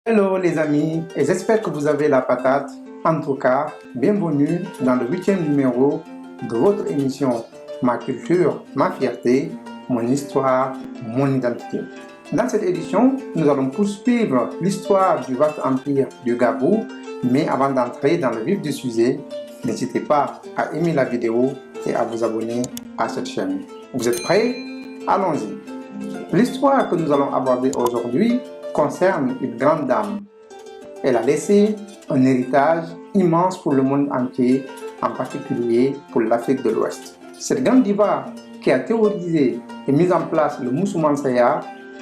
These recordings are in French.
Hello les amis, et j'espère que vous avez la patate. En tout cas, bienvenue dans le 8e numéro de votre émission Ma culture, ma fierté, mon histoire, mon identité. Dans cette édition, nous allons poursuivre l'histoire du vaste empire du Gabou, mais avant d'entrer dans le vif du sujet, n'hésitez pas à aimer la vidéo et à vous abonner à cette chaîne. Vous êtes prêts? Allons-y. L'histoire que nous allons aborder aujourd'hui concerne une grande dame. Elle a laissé un héritage immense pour le monde entier, en particulier pour l'Afrique de l'Ouest. Cette grande diva qui a théorisé et mis en place le Moussoumane-Saya,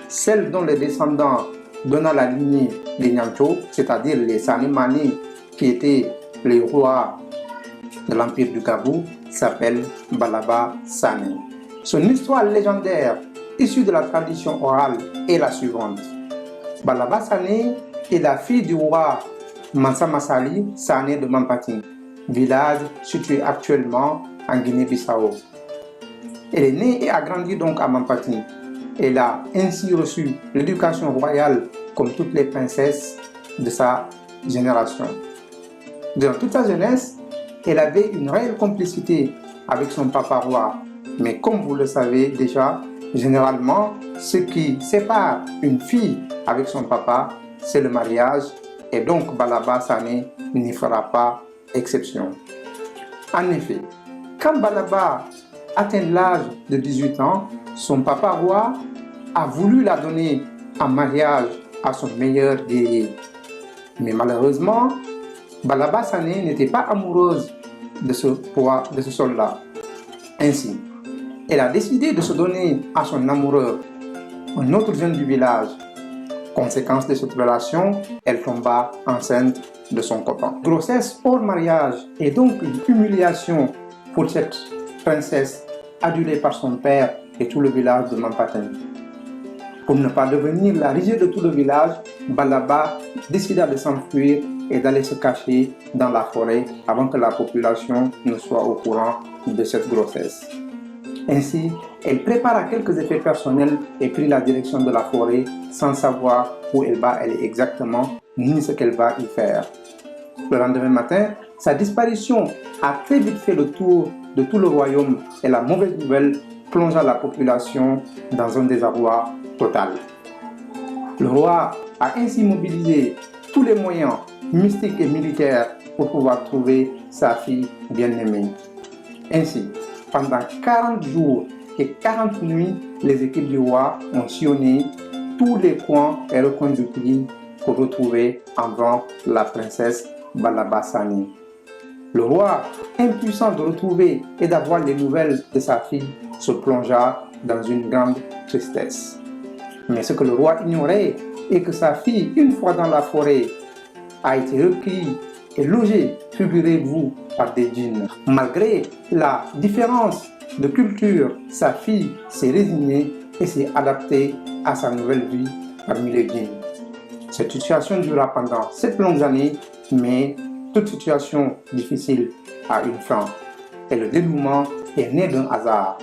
celle dont les descendants donnant la lignée des Nyancho, c'est-à-dire les Sané-Mané, qui étaient les rois de l'empire du Gabou, s'appelle Balaba Sané. Son histoire légendaire, issue de la tradition orale, est la suivante. Balaba Sané est la fille du roi Mansa Massali Sané de Mampati, village situé actuellement en Guinée-Bissau. Elle est née et a grandi donc à Mampati. Elle a ainsi reçu l'éducation royale comme toutes les princesses de sa génération. Durant toute sa jeunesse, elle avait une réelle complicité avec son papa roi. Mais comme vous le savez déjà, généralement, ce qui sépare une fille avec son papa, c'est le mariage, et donc Balaba Sané n'y fera pas exception. En effet, quand Balaba atteint l'âge de 18 ans, son papa roi a voulu la donner en mariage à son meilleur guerrier. Mais malheureusement, Balaba Sané n'était pas amoureuse de ce soldat. Ainsi, elle a décidé de se donner à son amoureux, un autre jeune du village. Conséquence de cette relation, elle tomba enceinte de son copain. Grossesse hors mariage est donc une humiliation pour cette princesse adulée par son père et tout le village de Mampatin. Pour ne pas devenir la risée de tout le village, Balaba décida de s'enfuir et d'aller se cacher dans la forêt avant que la population ne soit au courant de cette grossesse. Ainsi, elle prépara quelques effets personnels et prit la direction de la forêt sans savoir où elle va aller exactement ni ce qu'elle va y faire. Le lendemain matin, sa disparition a très vite fait le tour de tout le royaume et la mauvaise nouvelle plongea la population dans un désarroi total. Le roi a ainsi mobilisé tous les moyens mystiques et militaires pour pouvoir trouver sa fille bien-aimée. Ainsi, pendant 40 jours et 40 nuits, les équipes du roi ont sillonné tous les coins et recoins du pays pour retrouver enfin la princesse Balaba Sané. Le roi, impuissant de retrouver et d'avoir les nouvelles de sa fille, se plongea dans une grande tristesse. Mais ce que le roi ignorait est que sa fille, une fois dans la forêt, a été recueillie et logée, figurez-vous, par des djinns. Malgré la différence de culture, sa fille s'est résignée et s'est adaptée à sa nouvelle vie parmi les djinns. Cette situation dura pendant 7 longues années, mais toute situation difficile a une fin. Et le dénouement est né d'un hasard.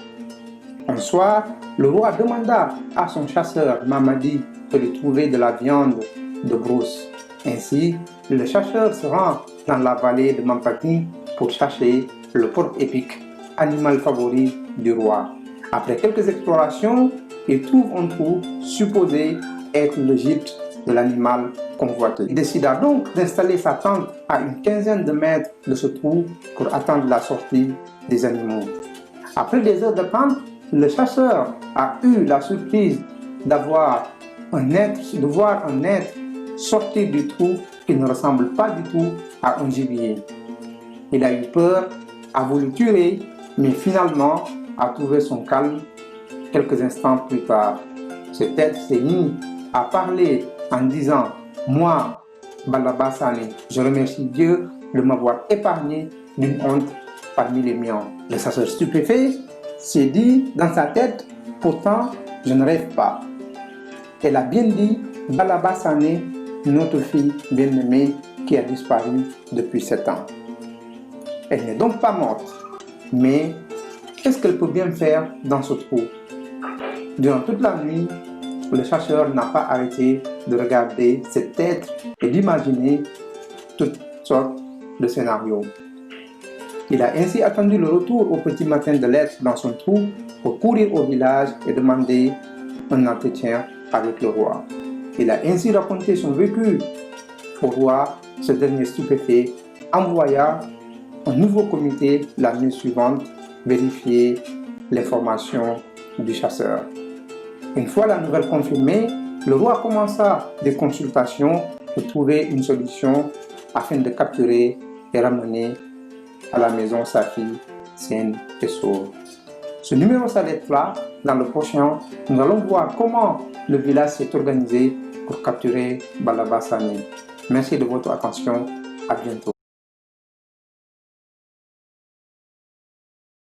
Un soir, le roi demanda à son chasseur Mamadi de lui trouver de la viande de brousse. Ainsi, le chasseur se rend dans la vallée de Mampati pour chercher le porc épic, animal favori du roi. Après quelques explorations, il trouve un trou supposé être le gîte de l'animal convoité. Il décida donc d'installer sa tente à une quinzaine de mètres de ce trou pour attendre la sortie des animaux. Après des heures d'attente, le chasseur a eu la surprise de voir un être sortir du trou qui ne ressemble pas du tout à un gibier. Il a eu peur, a voulu tuer, mais finalement a trouvé son calme quelques instants plus tard. Cet être s'est mis à parler en disant « Moi, Balaba Sané, je remercie Dieu de m'avoir épargné d'une honte parmi les miens. » Le chasseur stupéfait s'est dit dans sa tête « Pourtant, je ne rêve pas. » Elle a bien dit « Balaba Sané, notre fille bien-aimée qui a disparu depuis 7 ans. » Elle n'est donc pas morte, mais qu'est-ce qu'elle peut bien faire dans ce trou? Durant toute la nuit, le chasseur n'a pas arrêté de regarder cet être et d'imaginer toutes sortes de scénarios. Il a ainsi attendu le retour au petit matin de l'être dans son trou pour courir au village et demander un entretien avec le roi. Il a ainsi raconté son vécu au roi. Ce dernier, stupéfait, envoya un nouveau comité la nuit suivante vérifier l'information du chasseur. Une fois la nouvelle confirmée, le roi commença des consultations pour trouver une solution afin de capturer et ramener à la maison sa fille saine et sauve. Ce numéro s'arrête là. Dans le prochain, nous allons voir comment le village s'est organisé pour capturer Balaba Sani. Merci de votre attention. À bientôt.